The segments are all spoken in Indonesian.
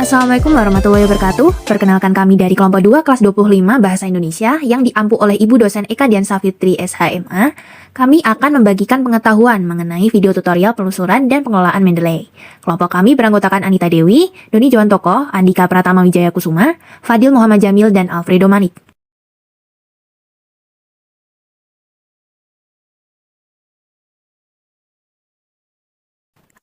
Assalamualaikum warahmatullahi wabarakatuh. Perkenalkan kami dari kelompok 2 kelas 25 Bahasa Indonesia yang diampu oleh Ibu dosen Eka Dian Safitri SHMA. Kami akan membagikan pengetahuan mengenai video tutorial penelusuran dan pengelolaan Mendeley. Kelompok kami beranggotakan Anita Dewi, Doni Jawantoko, Andika Pratama Wijaya Kusuma, Fadil Muhammad Jamil, dan Alfredo Manik.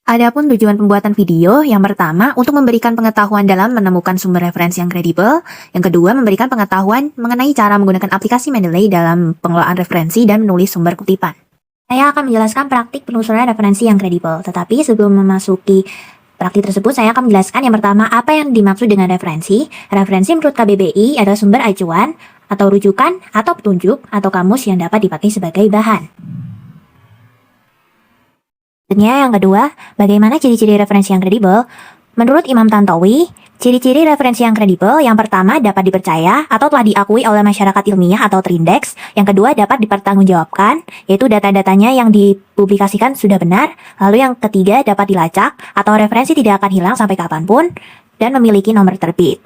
Adapun tujuan pembuatan video, yang pertama untuk memberikan pengetahuan dalam menemukan sumber referensi yang kredibel, yang kedua memberikan pengetahuan mengenai cara menggunakan aplikasi Mendeley dalam pengelolaan referensi dan menulis sumber kutipan. Saya akan menjelaskan praktik penelusuran referensi yang kredibel, tetapi sebelum memasuki praktik tersebut saya akan menjelaskan yang pertama apa yang dimaksud dengan referensi. Referensi menurut KBBI adalah sumber acuan atau rujukan atau petunjuk atau kamus yang dapat dipakai sebagai bahan. Yang kedua, bagaimana ciri-ciri referensi yang kredibel? Menurut Imam Tantowi, ciri-ciri referensi yang kredibel yang pertama dapat dipercaya atau telah diakui oleh masyarakat ilmiah atau terindeks. Yang kedua dapat dipertanggungjawabkan, yaitu data-datanya yang dipublikasikan sudah benar. Lalu yang ketiga dapat dilacak atau referensi tidak akan hilang sampai kapanpun dan memiliki nomor terbit.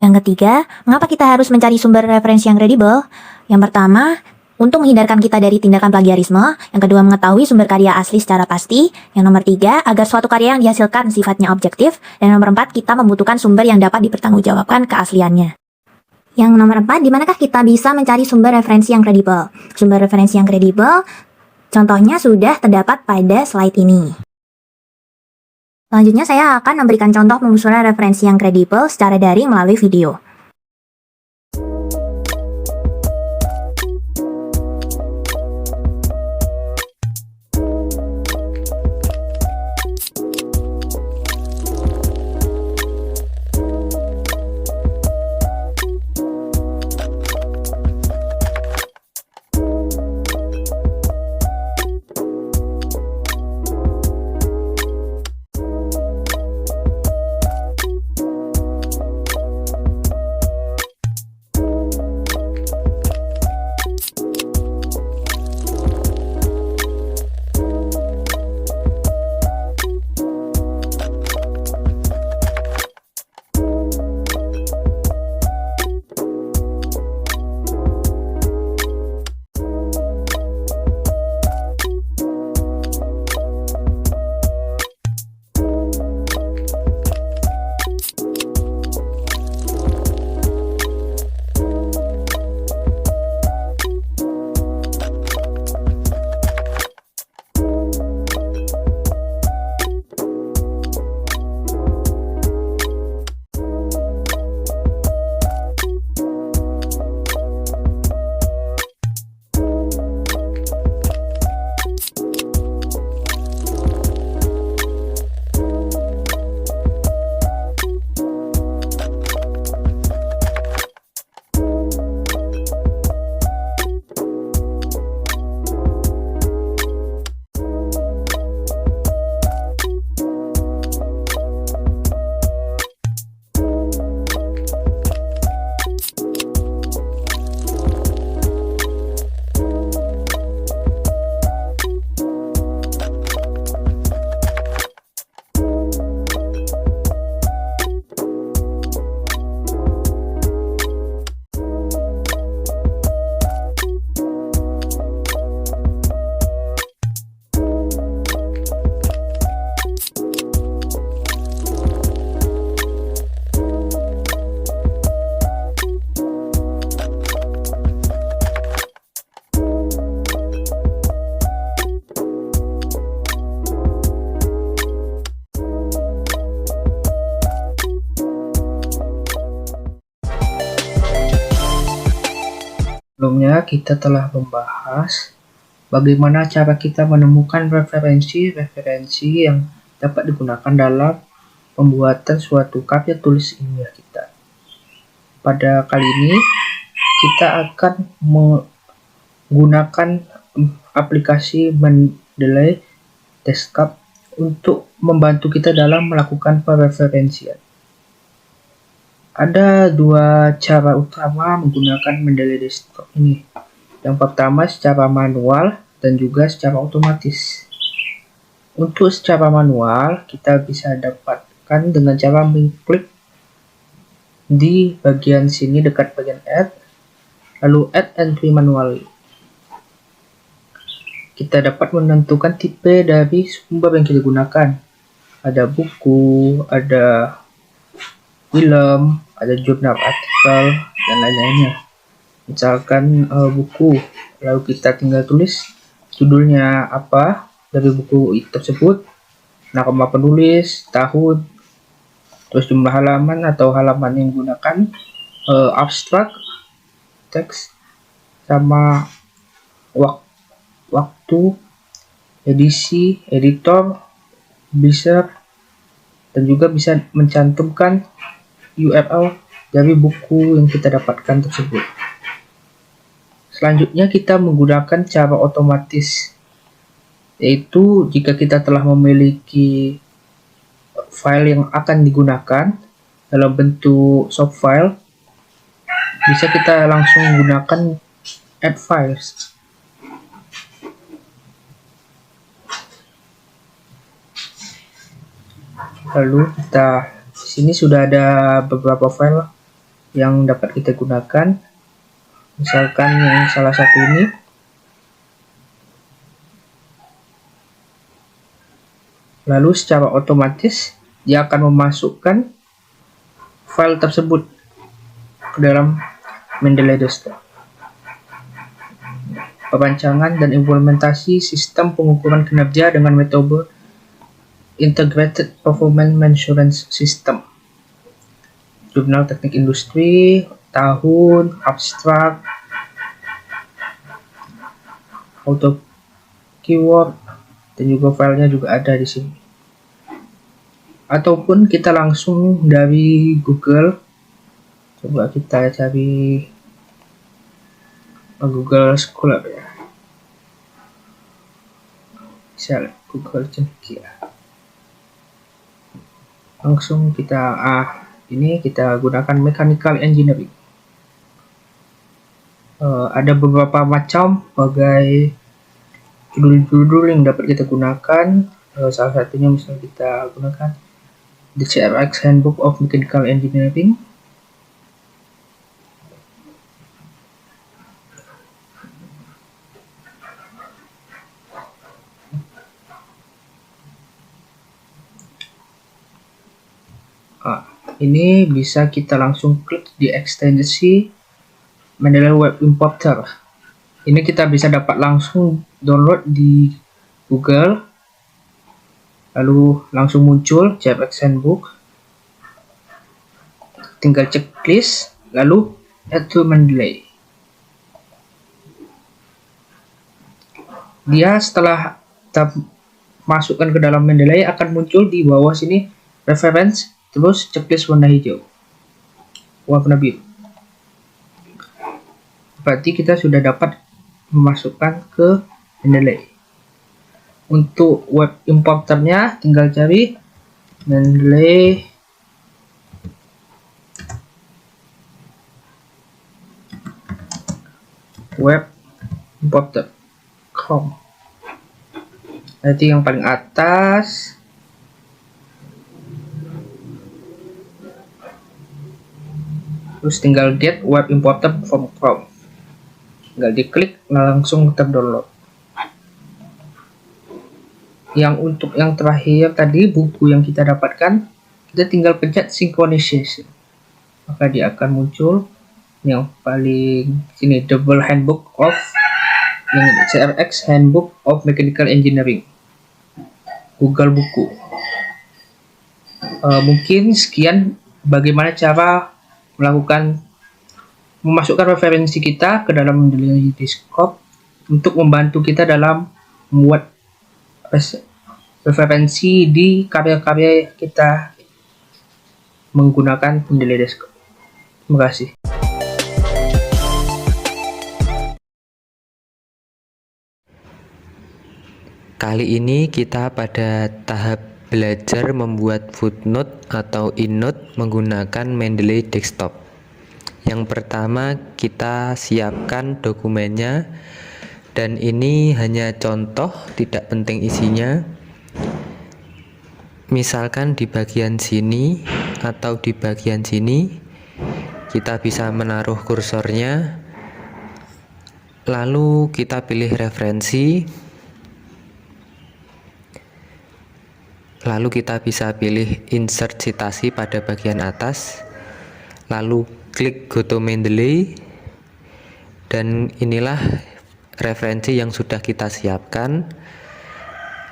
Yang ketiga, mengapa kita harus mencari sumber referensi yang kredibel? Yang pertama, untuk menghindarkan kita dari tindakan plagiarisme. Yang kedua, mengetahui sumber karya asli secara pasti. Yang nomor tiga, agar suatu karya yang dihasilkan sifatnya objektif. Dan nomor empat, kita membutuhkan sumber yang dapat dipertanggungjawabkan keasliannya. Yang nomor empat, di manakah kita bisa mencari sumber referensi yang kredibel? Sumber referensi yang kredibel, contohnya sudah terdapat pada slide ini. Selanjutnya, saya akan memberikan contoh penelusuran referensi yang kredibel secara daring melalui video. Sebelumnya kita telah membahas bagaimana cara kita menemukan referensi-referensi yang dapat digunakan dalam pembuatan suatu karya tulis ilmiah kita. Pada kali ini kita akan menggunakan aplikasi Mendeley Desktop untuk membantu kita dalam melakukan pereferensian. Ada dua cara utama menggunakan Mendeley Desktop ini. Yang pertama secara manual dan juga secara otomatis. Untuk secara manual, kita bisa dapatkan dengan cara mengklik di bagian sini dekat bagian add, lalu add entry manually. Kita dapat menentukan tipe dari sumber yang kita gunakan. Ada buku, ada film, ada jurnal artikel, dan lain-lainnya. Misalkan buku, lalu kita tinggal tulis judulnya apa dari buku tersebut, nama penulis, tahun, terus jumlah halaman atau halaman yang digunakan, abstrak, teks, sama waktu, edisi, editor, publisher, dan juga bisa mencantumkan URL dari buku yang kita dapatkan tersebut. Selanjutnya kita menggunakan cara otomatis, yaitu jika kita telah memiliki file yang akan digunakan dalam bentuk soft file, bisa kita langsung menggunakan add files. Lalu kita di sini sudah ada beberapa file yang dapat kita gunakan. Misalkan yang salah satu ini. Lalu secara otomatis dia akan memasukkan file tersebut ke dalam Mendeley Desktop. Perancangan dan implementasi sistem pengukuran kinerja dengan metode Integrated Performance Management System. Jurnal teknik industri, tahun, abstrak, auto keyword, dan juga filenya juga ada di sini. Ataupun kita langsung dari Google, coba kita cari Google Scholar ya, bisa Google Cendekia. Langsung kita ini kita gunakan mechanical engineering. Ada beberapa macam bagai judul-judul yang dapat kita gunakan. Salah satunya misalnya kita gunakan The CRX Handbook of Mechanical Engineering. Ini bisa kita langsung klik di ekstensi Mendeley Web Importer. Ini kita bisa dapat langsung download di Google, lalu langsung muncul CRX Handbook. Tinggal checklist, lalu add to Mendeley. Dia setelah kita masukkan ke dalam Mendeley akan muncul di bawah sini reference, terus checklist warna hijau, warna biru. Berarti kita sudah dapat memasukkan ke Mendeley. Untuk web importernya tinggal cari Mendeley web importer Chrome. Nanti yang paling atas. Terus tinggal get web importer from Chrome. Tinggal diklik langsung terdownload. Yang untuk yang terakhir tadi, buku yang kita dapatkan, kita tinggal pencet synchronization. Maka dia akan muncul yang paling sini, double handbook of yang CRX Handbook of Mechanical Engineering, Google Buku. Mungkin sekian bagaimana cara memasukkan referensi kita ke dalam Mendeley Desktop untuk membantu kita dalam membuat referensi di karya-karya kita menggunakan Mendeley Desktop. Terima kasih. Kali ini kita pada tahap belajar membuat footnote atau endnote menggunakan Mendeley Desktop. Yang pertama kita siapkan dokumennya, dan ini hanya contoh, tidak penting isinya. Misalkan di bagian sini atau di bagian sini kita bisa menaruh kursornya, lalu kita pilih referensi, lalu kita bisa pilih insert citasi pada bagian atas, lalu klik go to Mendeley, dan inilah referensi yang sudah kita siapkan.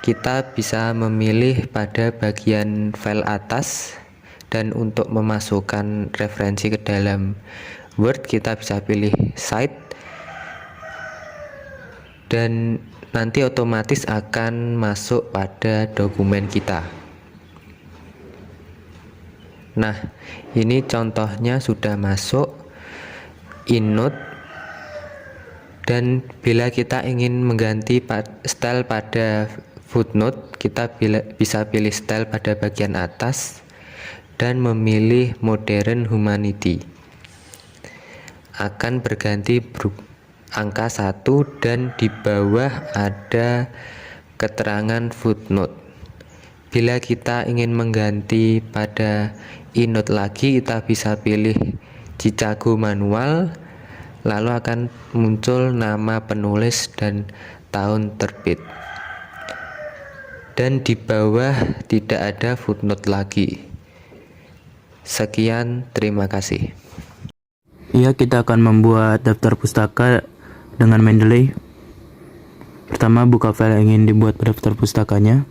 Kita bisa memilih pada bagian file atas, dan untuk memasukkan referensi ke dalam Word kita bisa pilih Cite, dan nanti otomatis akan masuk pada dokumen kita. Nah, ini contohnya sudah masuk EndNote, dan bila kita ingin mengganti style pada footnote, kita bisa pilih style pada bagian atas dan memilih Modern Humanity. Akan berganti angka 1 dan di bawah ada keterangan footnote. Bila kita ingin mengganti pada EndNote lagi, kita bisa pilih Chicago manual, lalu akan muncul nama penulis dan tahun terbit. Dan di bawah tidak ada footnote lagi. Sekian, terima kasih. Iya, kita akan membuat daftar pustaka dengan Mendeley. Pertama, buka file yang ingin dibuat daftar pustakanya.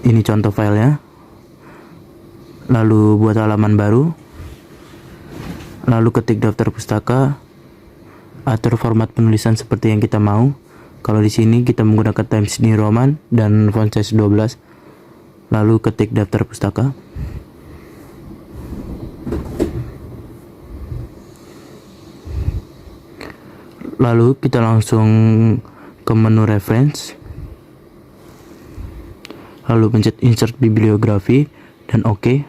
Ini contoh filenya. Lalu buat halaman baru. Lalu ketik daftar pustaka. Atur format penulisan seperti yang kita mau. Kalau di sini kita menggunakan Times New Roman dan font size 12. Lalu ketik daftar pustaka. Lalu kita langsung ke menu reference. Lalu pencet insert bibliografi dan OK.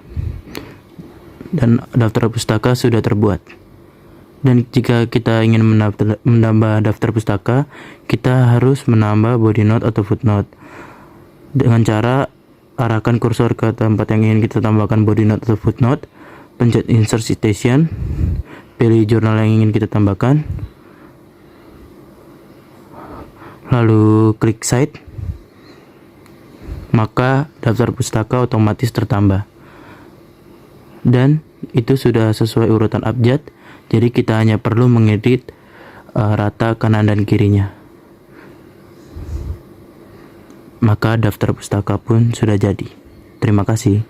Dan daftar pustaka sudah terbuat. Dan jika kita ingin menambah daftar pustaka, kita harus menambah body note atau footnote. Dengan cara arahkan kursor ke tempat yang ingin kita tambahkan body note atau footnote, pencet insert citation, pilih jurnal yang ingin kita tambahkan, lalu klik cite, maka daftar pustaka otomatis tertambah. Dan itu sudah sesuai urutan abjad. Jadi kita hanya perlu mengedit rata kanan dan kirinya. Maka daftar pustaka pun sudah jadi. Terima kasih.